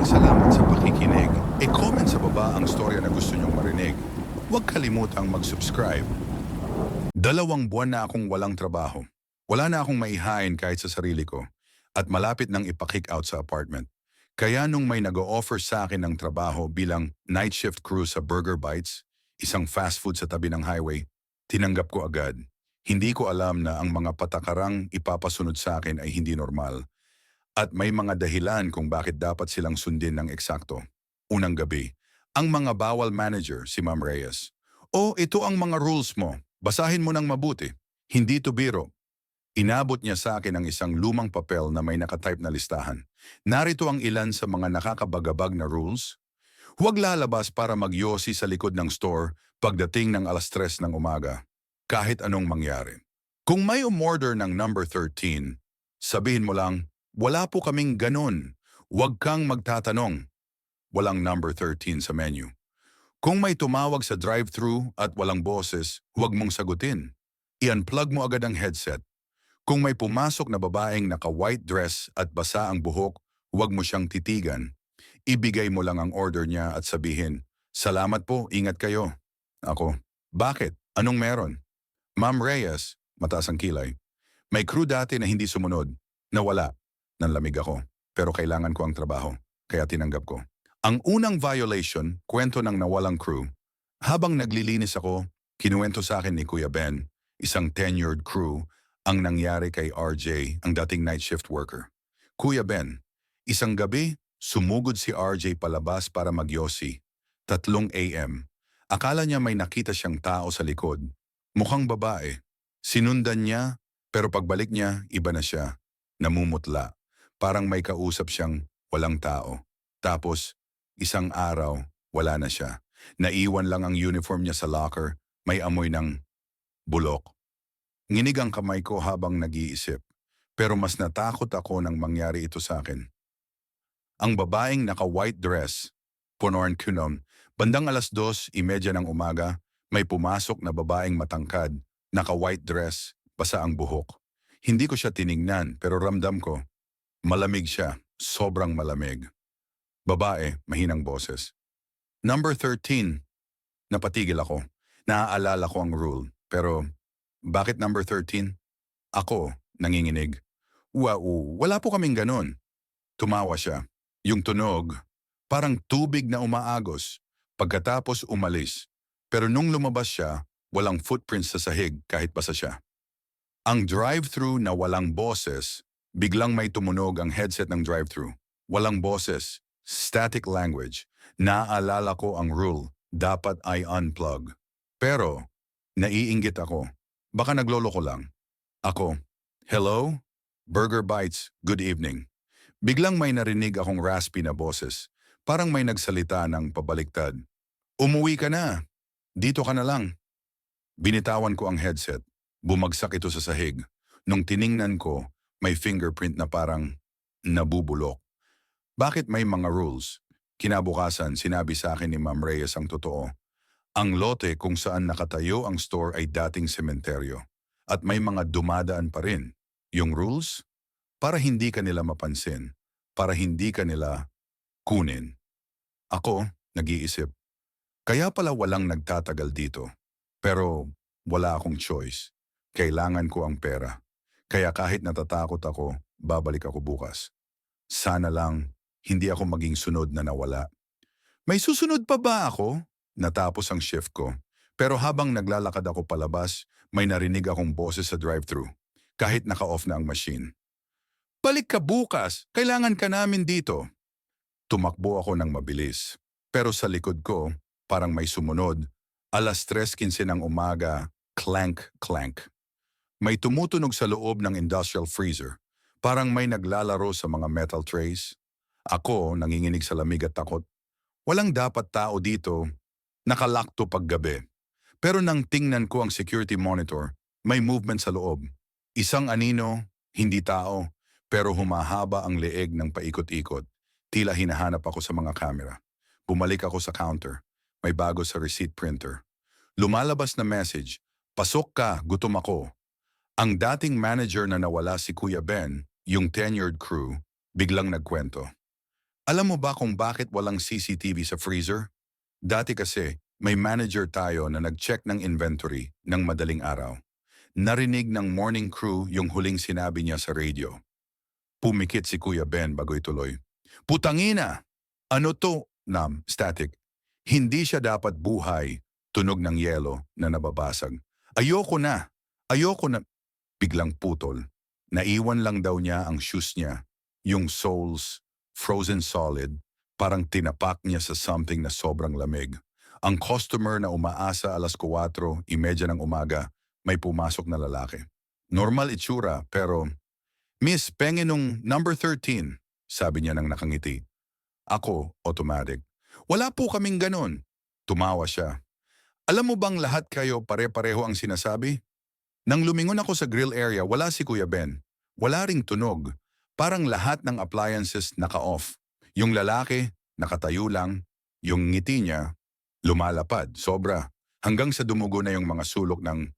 salamat sa pakikinig. E-comment sa baba ang storya na gusto nyong marinig. Huwag kalimutang mag-subscribe. 2 buwan na akong walang trabaho. Wala na akong maihain kahit sa sarili ko. At malapit nang ipa-kick out sa apartment. Kaya nung may nag-o-offer sa akin ng trabaho bilang night shift crew sa Burger Bites, isang fast food sa tabi ng highway, tinanggap ko agad. Hindi ko alam na ang mga patakarang ipapasunod sa akin ay hindi normal. At may mga dahilan kung bakit dapat silang sundin ng eksakto. Unang gabi, ang mga bawal manager si Ma'am Reyes. O ito ang mga rules mo, basahin mo ng mabuti. Hindi to biro. Inabot niya sa akin ang isang lumang papel na may nakatype na listahan. Narito ang ilan sa mga nakakabagabag na rules. Huwag lalabas para magyosi sa likod ng store pagdating ng 3:00 ng umaga. Kahit anong mangyari. Kung may umorder ng number 13, sabihin mo lang, wala po kaming ganon. Huwag kang magtatanong. Walang number 13 sa menu. Kung may tumawag sa drive-thru at walang boses, huwag mong sagutin. I-unplug mo agad ang headset. Kung may pumasok na babaeng naka-white dress at basa ang buhok, huwag mo siyang titigan. Ibigay mo lang ang order niya at sabihin, "Salamat po, ingat kayo." Ako, "Bakit? Anong meron?" "Ma'am Reyes," mataas ang kilay. "May crew dati na hindi sumunod. Nawala." Nanlamig ako, pero kailangan ko ang trabaho, kaya tinanggap ko. Ang unang violation, kwento ng nawalang crew. Habang naglilinis ako, kinuwento sa akin ni Kuya Ben, isang tenured crew, ang nangyari kay RJ, ang dating night shift worker. "Kuya Ben, isang gabi, sumugod si RJ palabas para magyosi. 3 AM. Akala niya may nakita siyang tao sa likod. Mukhang babae. Sinundan niya, pero pagbalik niya, iba na siya. Namumutla. Parang may kausap siyang walang tao. Tapos, isang araw, wala na siya. Naiwan lang ang uniform niya sa locker, may amoy ng bulok. Nginig ang kamay ko habang nag-iisip. Pero mas natakot ako nang mangyari ito sa akin. Ang babaeng naka-white dress, Ponorn Kunom, bandang 2:30 ng umaga, may pumasok na babaeng matangkad, naka-white dress, basa ang buhok. Hindi ko siya tiningnan pero ramdam ko. Malamig siya, sobrang malamig. Babae, mahinang boses. "Number 13. Napatigil ako. Naaalala ko ang rule. Pero, bakit number 13? Ako, nanginginig. "Wow, wala po kaming ganon." Tumawa siya. Yung tunog, parang tubig na umaagos. Pagkatapos umalis. Pero nung lumabas siya, walang footprints sa sahig kahit basa siya. Ang drive-thru na walang boses, biglang may tumunog ang headset ng drive-thru. Walang boses. Static language. Naaalala ko ang rule. Dapat ay unplug. Pero, naiinggit ako. Baka nagloloko lang. Ako, "Hello? Burger Bites, good evening." Biglang may narinig akong raspy na boses. Parang may nagsalita ng pabaliktad. "Umuwi ka na. Dito ka na lang." Binitawan ko ang headset. Bumagsak ito sa sahig. Nung tiningnan ko, may fingerprint na parang nabubulok. Bakit may mga rules? Kinabukasan, sinabi sa akin ni Ma'am Reyes ang totoo. Ang lote kung saan nakatayo ang store ay dating sementeryo. At may mga dumadaan pa rin. Yung rules? Para hindi ka nila mapansin. Para hindi ka nila kunin. Ako, nag-iisip. Kaya pala walang nagtatagal dito. Pero wala akong choice. Kailangan ko ang pera. Kaya kahit natatakot ako, babalik ako bukas. Sana lang, hindi ako maging sunod na nawala. May susunod pa ba ako? Natapos ang shift ko. Pero habang naglalakad ako palabas, may narinig akong boses sa drive-thru. Kahit naka-off na ang machine. "Balik ka bukas! Kailangan ka namin dito!" Tumakbo ako ng mabilis. Pero sa likod ko, parang may sumunod. 3:15 ng umaga, clank, clank. May tumutunog sa loob ng industrial freezer. Parang may naglalaro sa mga metal trays. Ako, nanginginig sa lamig at takot. Walang dapat tao dito. Nakalakto paggabi. Pero nang tingnan ko ang security monitor, may movement sa loob. Isang anino, hindi tao, pero humahaba ang leeg ng paikot-ikot. Tila hinahanap ako sa mga kamera. Bumalik ako sa counter. May bago sa receipt printer. Lumalabas na message, "Pasok ka, gutom ako." Ang dating manager na nawala si Kuya Ben, yung tenured crew, biglang nagkwento. Alam mo ba kung bakit walang CCTV sa freezer? Dati kasi, may manager tayo na nag-check ng inventory ng madaling araw. Narinig ng morning crew yung huling sinabi niya sa radio. Pumikit si Kuya Ben bago ituloy. Putangina! Ano to? Static. Hindi siya dapat buhay. Tunog ng yelo na nababasag. Ayoko na. Ayoko na. Biglang putol. Naiwan lang daw niya ang shoes niya. Yung soles, frozen solid, parang tinapak niya sa something na sobrang lamig. Ang customer na umaasa alas 4:30 ng umaga, may pumasok na lalaki. Normal itsura pero, Miss, penge nung number 13, sabi niya nang nakangiti. Ako, automatic. Wala po kaming ganon. Tumawa siya. Alam mo bang lahat kayo pare-pareho ang sinasabi? Nang lumingon ako sa grill area, wala si Kuya Ben. Wala ring tunog. Parang lahat ng appliances naka-off. Yung lalaki, nakatayo lang. Yung ngiti niya, lumalapad, sobra. Hanggang sa dumugo na yung mga sulok ng